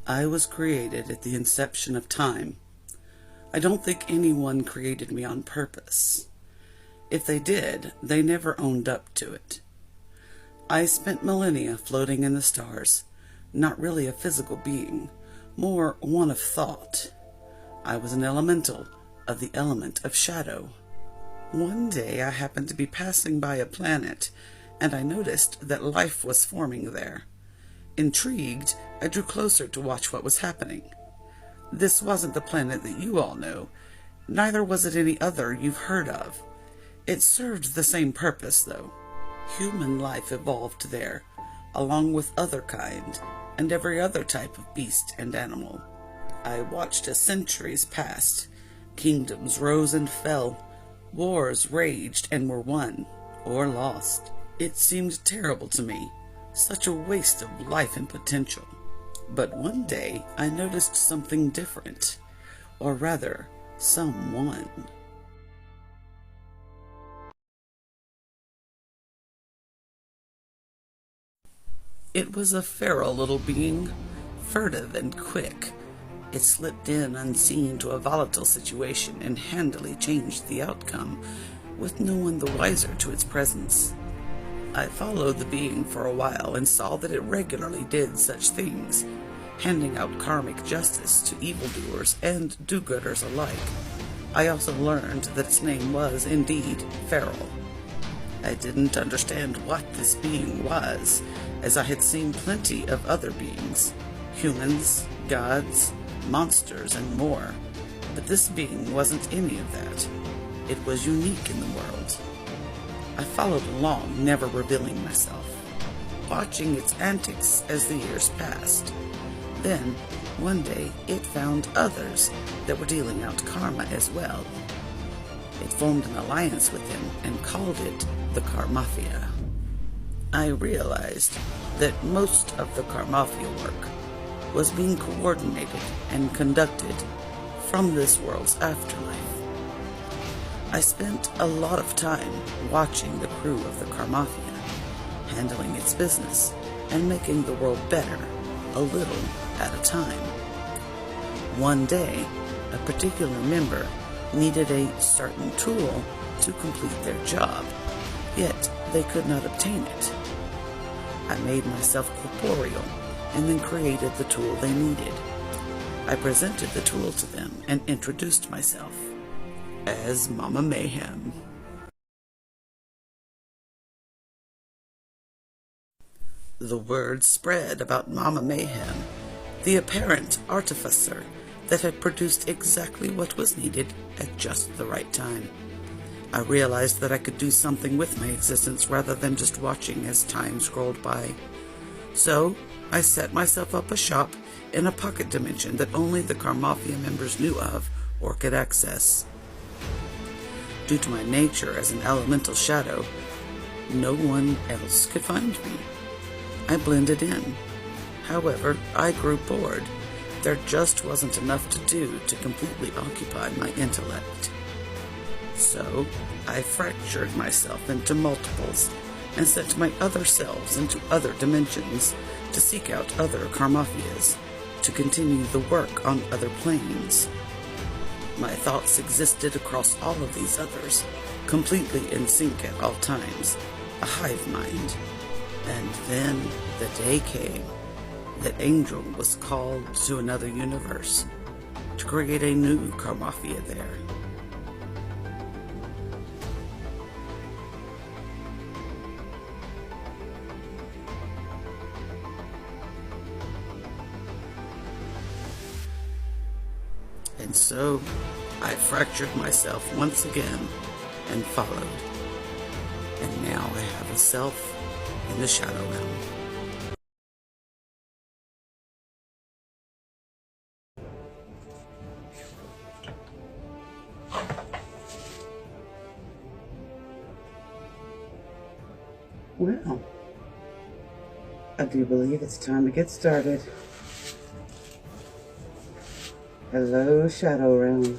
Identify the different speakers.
Speaker 1: I was created at the inception of time. I don't think anyone created me on purpose. If they did, they never owned up to it. I spent millennia floating in the stars, not really a physical being, more one of thought. I was an elemental of the element of shadow. One day I happened to be passing by a planet, and I noticed that life was forming there. Intrigued, I drew closer to watch what was happening. This wasn't the planet that you all know, neither was it any other you've heard of. It served the same purpose, though. Human life evolved there, along with other kind, and every other type of beast and animal. I watched as centuries passed. Kingdoms rose and fell. Wars raged and were won, or lost. It seemed terrible to me, such a waste of life and potential. But one day I noticed something different, or rather, someone. It was a feral little being, furtive and quick. It slipped in unseen to a volatile situation and handily changed the outcome, with no one the wiser to its presence. I followed the being for a while and saw that it regularly did such things, handing out karmic justice to evildoers and do-gooders alike. I also learned that its name was indeed feral. I didn't understand what this being was, as I had seen plenty of other beings, humans, gods, monsters, and more, but this being wasn't any of that. It was unique in the world. I followed along, never revealing myself, watching its antics as the years passed. Then, one day, it found others that were dealing out karma as well. It formed an alliance with him and called it the Karmafia. I realized that most of the Karmafia work was being coordinated and conducted from this world's afterlife. I spent a lot of time watching the crew of the Karmafia, handling its business and making the world better, a little at a time. One day, a particular member needed a certain tool to complete their job, yet they could not obtain it. I made myself corporeal and then created the tool they needed. I presented the tool to them and introduced myself as Mama Mayhem. The word spread about Mama Mayhem, the apparent artificer that had produced exactly what was needed at just the right time. I realized that I could do something with my existence rather than just watching as time scrolled by. So, I set myself up a shop in a pocket dimension that only the Karmafia members knew of or could access. Due to my nature as an elemental shadow, no one else could find me. I blended in. However, I grew bored. There just wasn't enough to do to completely occupy my intellect. So, I fractured myself into multiples and sent my other selves into other dimensions to seek out other Karmafias, to continue the work on other planes. My thoughts existed across all of these others, completely in sync at all times, a hive mind. And then the day came that Angel was called to another universe to create a new Karmafia there. And so, I fractured myself once again and followed. And now I have a self in the Shadow Realm. Well, I do believe it's time to get started. Hello, Shadow Realm.